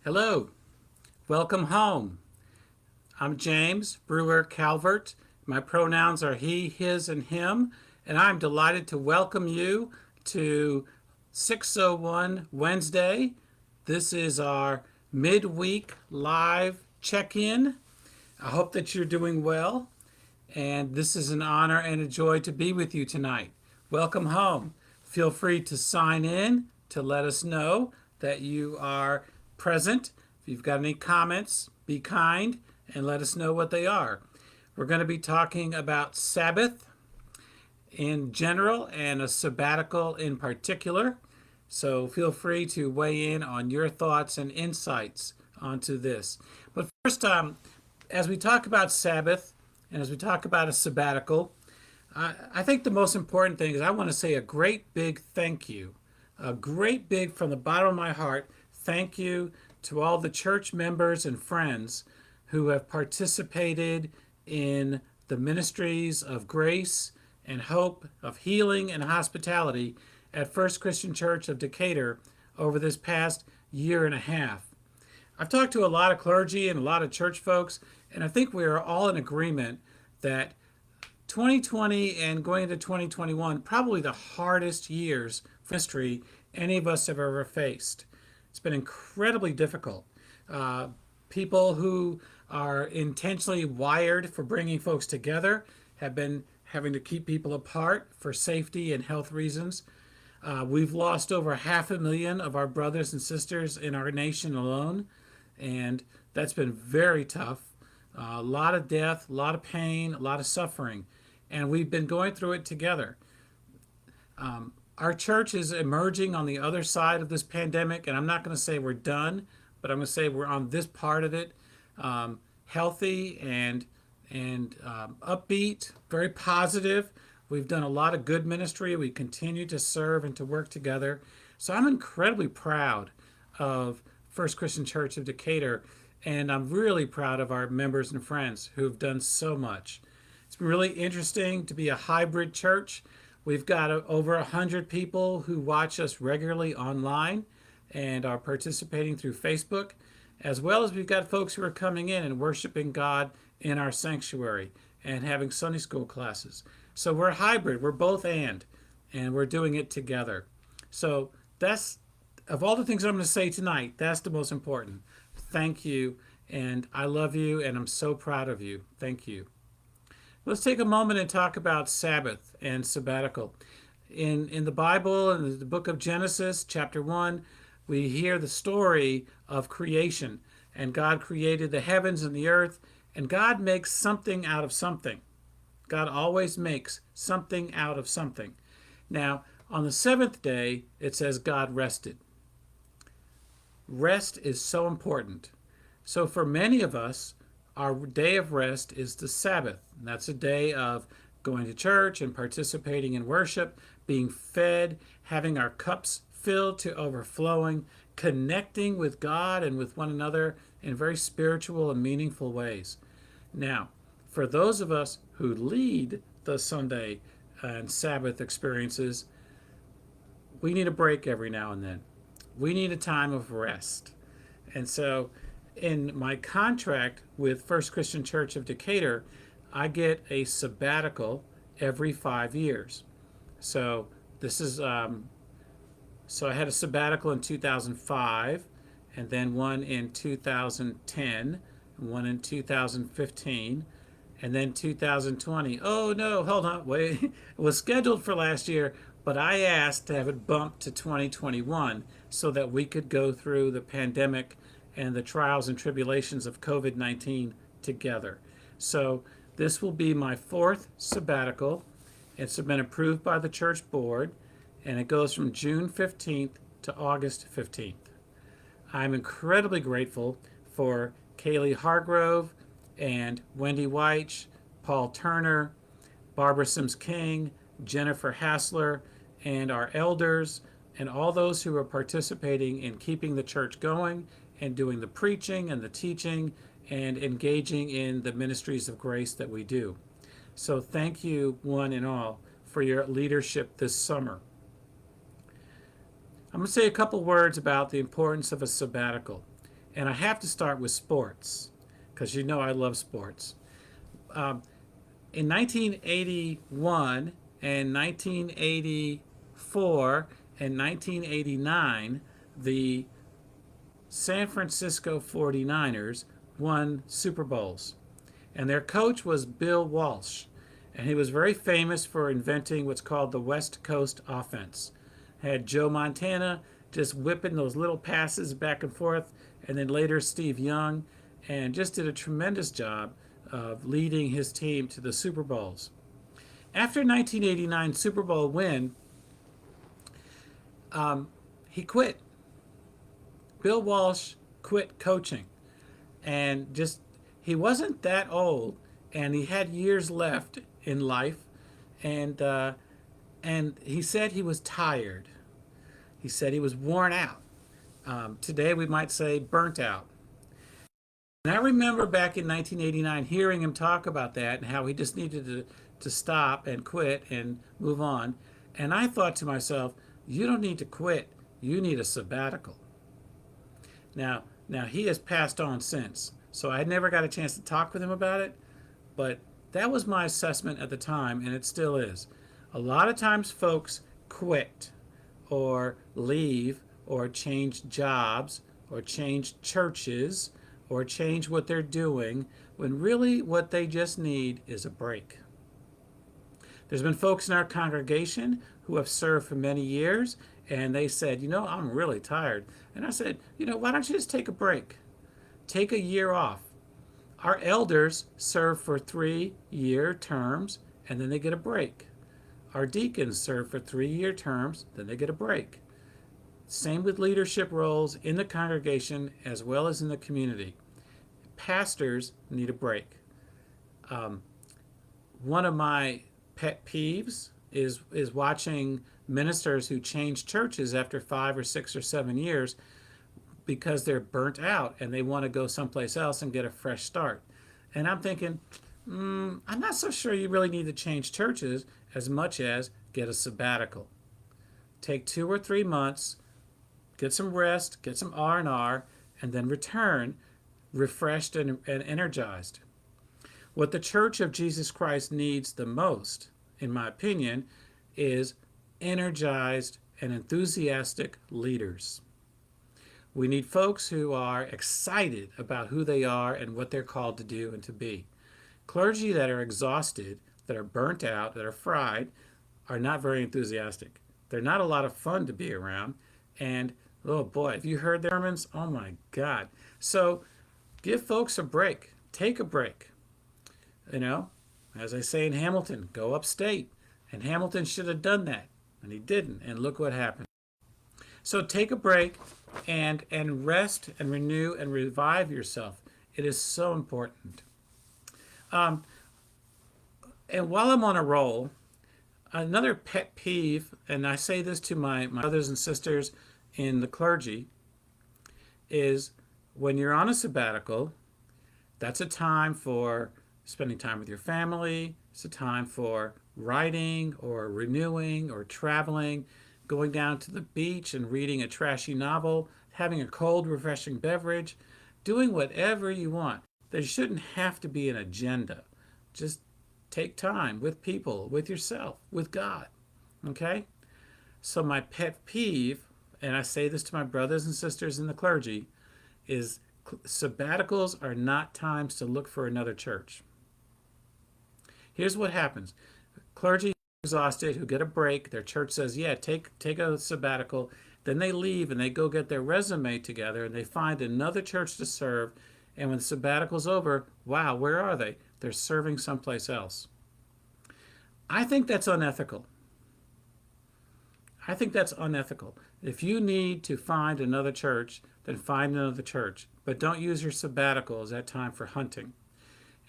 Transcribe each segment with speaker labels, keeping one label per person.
Speaker 1: Hello, welcome home. I'm James Brewer Calvert. My pronouns are he, his, and him, and I'm delighted to welcome you to 601 Wednesday. This is our midweek live check in. I hope that you're doing well, and this is an honor and a joy to be with you tonight. Welcome home. Feel free to sign in to let us know that you are present. If you've got any comments, be kind and let us know what they are. We're going to be talking about Sabbath in general and a sabbatical in particular. So feel free to weigh in on your thoughts and insights onto this. But first, as we talk about Sabbath and as we talk about a sabbatical, I think the most important thing is I want to say a great big thank you, a great big from the bottom of my heart thank you to all the church members and friends who have participated in the ministries of grace and hope, of healing and hospitality at First Christian Church of Decatur over this past year and a half. I've talked to a lot of clergy and a lot of church folks, and I think we are all in agreement that 2020 and going into 2021 probably the hardest years for history any of us have ever faced. It's been incredibly difficult. People who are intentionally wired for bringing folks together have been having to keep people apart for safety and health reasons. We've lost over 500,000 of our brothers and sisters in our nation alone, and that's been very tough. A lot of death, a lot of pain, a lot of suffering, and we've been going through it together. Our church is emerging on the other side of this pandemic, and I'm not going to say we're done, but I'm going to say we're on this part of it, healthy and upbeat, very positive. We've done a lot of good ministry. We continue to serve and to work together. So I'm incredibly proud of First Christian Church of Decatur, and I'm really proud of our members and friends who've done so much. It's been really interesting to be a hybrid church. We've got over 100 people who watch us regularly online and are participating through Facebook, as well as we've got folks who are coming in and worshiping God in our sanctuary and having Sunday school classes. So we're hybrid, we're both and we're doing it together. So that's, of all the things I'm going to say tonight, that's the most important. Thank you, and I love you, and I'm so proud of you. Thank you. Let's take a moment and talk about Sabbath and sabbatical. In the Bible, in the book of Genesis, chapter 1, we hear the story of creation. And God created the heavens and the earth, and God makes something out of something. God always makes something out of something. Now, on the seventh day, it says God rested. Rest is so important. So for many of us, our day of rest is the Sabbath. And that's a day of going to church and participating in worship, being fed, having our cups filled to overflowing, connecting with God and with one another in very spiritual and meaningful ways. Now, for those of us who lead the Sunday and Sabbath experiences, we need a break every now and then. We need a time of rest. And so in my contract with First Christian Church of Decatur, I get a sabbatical every 5 years. So this is so I had a sabbatical in 2005, and then one in 2010, one in 2015, and then 2020. Oh no, hold on, wait. It was scheduled for last year, but I asked to have it bumped to 2021 so that we could go through the pandemic and the trials and tribulations of COVID-19 together. So this will be my fourth sabbatical. It's been approved by the church board, and it goes from June 15th to August 15th. I'm incredibly grateful for Kaylee Hargrove and Wendy Weich, Paul Turner, Barbara Sims King, Jennifer Hassler, and our elders, and all those who are participating in keeping the church going and doing the preaching and the teaching and engaging in the ministries of grace that we do. So thank you, one and all, for your leadership this summer. I'm going to say a couple words about the importance of a sabbatical. And I have to start with sports because you know I love sports. Um, in 1981 and 1984 and 1989, the San Francisco 49ers won Super Bowls. And their coach was Bill Walsh. And he was very famous for inventing what's called the West Coast offense. Had Joe Montana just whipping those little passes back and forth, and then later Steve Young, and just did a tremendous job of leading his team to the Super Bowls. After 1989 Super Bowl win, he quit. Bill Walsh quit coaching, and just he wasn't that old, and he had years left in life, and he said he was tired. He said he was worn out. Today we might say burnt out. And I remember back in 1989 hearing him talk about that and how he just needed to stop and quit and move on. And I thought to myself, you don't need to quit. You need a sabbatical. Now he has passed on since, so I never got a chance to talk with him about it, but that was my assessment at the time, and it still is. A lot of times folks quit or leave or change jobs or change churches or change what they're doing when really what they just need is a break. There's been folks in our congregation who have served for many years, and they said, I'm really tired. And I said, why don't you just take a break? Take a year off. Our elders serve for 3-year terms, and then they get a break. Our deacons serve for 3-year terms, then they get a break. Same with leadership roles in the congregation as well as in the community. Pastors need a break. One of my pet peeves is watching ministers who change churches after 5 or 6 or 7 years because they're burnt out and they want to go someplace else and get a fresh start. And I'm thinking, I'm not so sure you really need to change churches as much as get a sabbatical. Take 2 or 3 months, get some rest, get some R&R, and then return refreshed and energized. What the Church of Jesus Christ needs the most, in my opinion, is energized and enthusiastic leaders. We need folks who are excited about who they are and what they're called to do and to be. Clergy that are exhausted, that are burnt out, that are fried, are not very enthusiastic. They're not a lot of fun to be around. And, oh boy, have you heard their sermons? Oh my God. So give folks a break. Take a break. As I say in Hamilton, go upstate. And Hamilton should have done that. And he didn't. And look what happened. So take a break and rest and renew and revive yourself. It is so important. And while I'm on a roll, another pet peeve, and I say this to my brothers and sisters in the clergy, is when you're on a sabbatical, that's a time for spending time with your family. It's a time for writing or renewing or traveling, going down to the beach and reading a trashy novel, having a cold, refreshing beverage, doing whatever you want. There shouldn't have to be an agenda. Just take time with people, with yourself, with God. Okay? So my pet peeve, and I say this to my brothers and sisters in the clergy, is sabbaticals are not times to look for another church. Here's what happens. Clergy exhausted who get a break, their church says, yeah, take a sabbatical. Then they leave and they go get their resume together and they find another church to serve. And when the sabbatical's over, wow, where are they? They're serving someplace else. I think that's unethical. If you need to find another church, then find another church. But don't use your sabbatical as that time for hunting.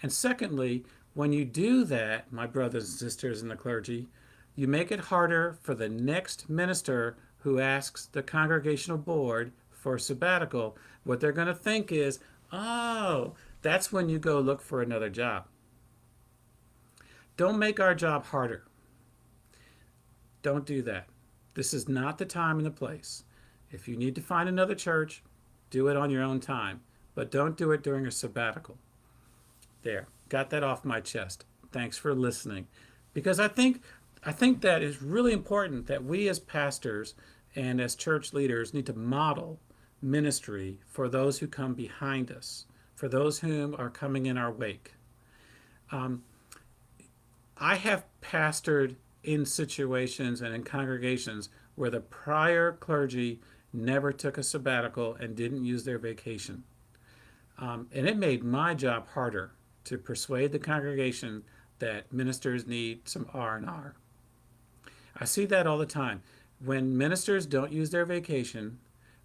Speaker 1: And secondly, when you do that, my brothers and sisters in the clergy, you make it harder for the next minister who asks the congregational board for a sabbatical. What they're going to think is, oh, that's when you go look for another job. Don't make our job harder. Don't do that. This is not the time and the place. If you need to find another church, Do it on your own time, but don't do it during a sabbatical. There, got that off my chest. Thanks for listening. Because I think that is really important that we as pastors and as church leaders need to model ministry for those who come behind us, for those whom are coming in our wake. I have pastored in situations and in congregations where the prior clergy never took a sabbatical and didn't use their vacation. And it made my job harder to persuade the congregation that ministers need some R&R. I see that all the time. When ministers don't use their vacation,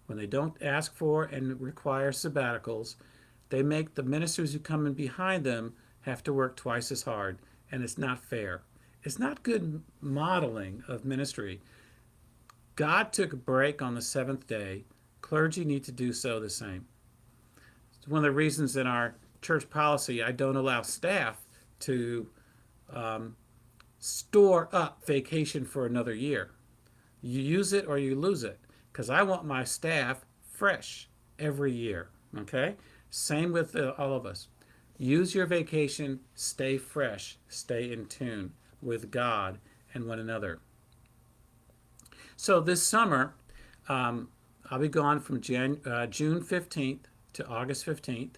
Speaker 1: when they don't ask for and require sabbaticals, they make the ministers who come in behind them have to work twice as hard, and it's not fair. It's not good modeling of ministry. God took a break on the seventh day. Clergy need to do so the same. It's one of the reasons in our church policy I don't allow staff to store up vacation for another year. You use it or you lose it, because I want my staff fresh every year. Okay? Same with all of us. Use your vacation, stay fresh, stay in tune with God and one another. So this summer, I'll be gone from June 15th to August 15th,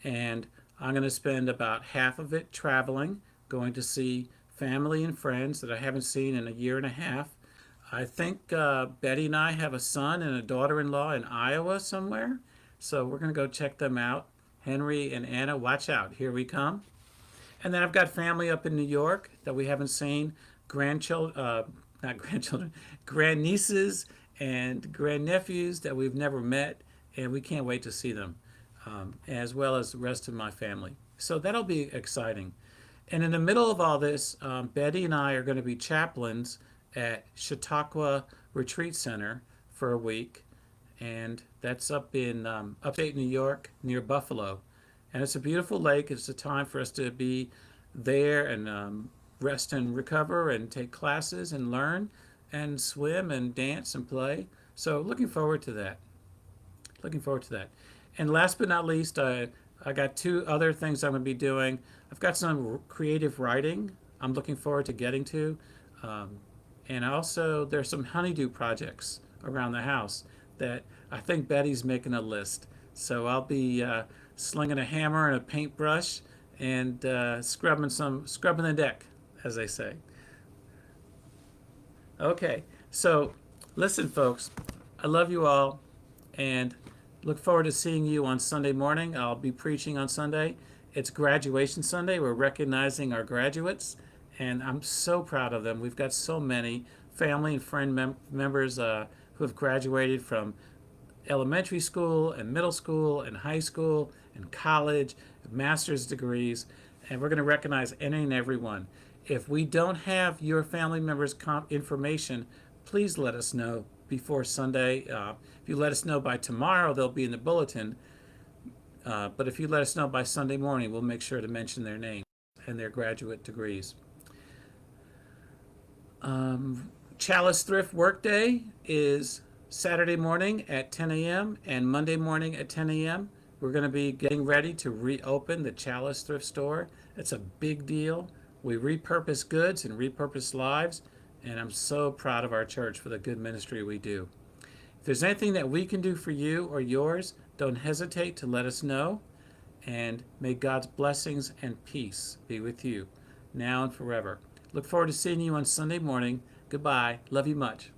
Speaker 1: and I'm going to spend about half of it traveling, going to see family and friends that I haven't seen in a year and a half. I think Betty and I have a son and a daughter-in-law in Iowa somewhere, so we're going to go check them out. Henry and Anna, watch out, here we come. And then I've got family up in New York that we haven't seen, grandnieces and grandnephews that we've never met, and we can't wait to see them, as well as the rest of my family. So that'll be exciting. And in the middle of all this, Betty and I are going to be chaplains at Chautauqua Retreat Center for a week, and that's up in upstate New York near Buffalo. And it's a beautiful lake. It's a time for us to be there and rest and recover and take classes and learn and swim and dance and play. So looking forward to that. Looking forward to that. And last but not least, I got two other things I'm going to be doing. I've got some creative writing I'm looking forward to getting to. And also there's some honeydew projects around the house that I think Betty's making a list. So I'll be slinging a hammer and a paintbrush and scrubbing the deck, as they say. Okay, so listen, folks, I love you all, and look forward to seeing you on Sunday morning. I'll be preaching on Sunday. It's graduation Sunday. We're recognizing our graduates, and I'm so proud of them. We've got so many family and friend members who have graduated from elementary school and middle school and high school and college, master's degrees, and we're going to recognize any and every one. If we don't have your family members' information, please let us know before Sunday. If you let us know by tomorrow, they'll be in the bulletin. But if you let us know by Sunday morning, we'll make sure to mention their names and their graduate degrees. Chalice Thrift Workday is Saturday morning at 10 a.m. and Monday morning at 10 a.m. We're going to be getting ready to reopen the Chalice Thrift Store. It's a big deal. We repurpose goods and repurpose lives, and I'm so proud of our church for the good ministry we do. If there's anything that we can do for you or yours, don't hesitate to let us know, and may God's blessings and peace be with you now and forever. Look forward to seeing you on Sunday morning. Goodbye. Love you much.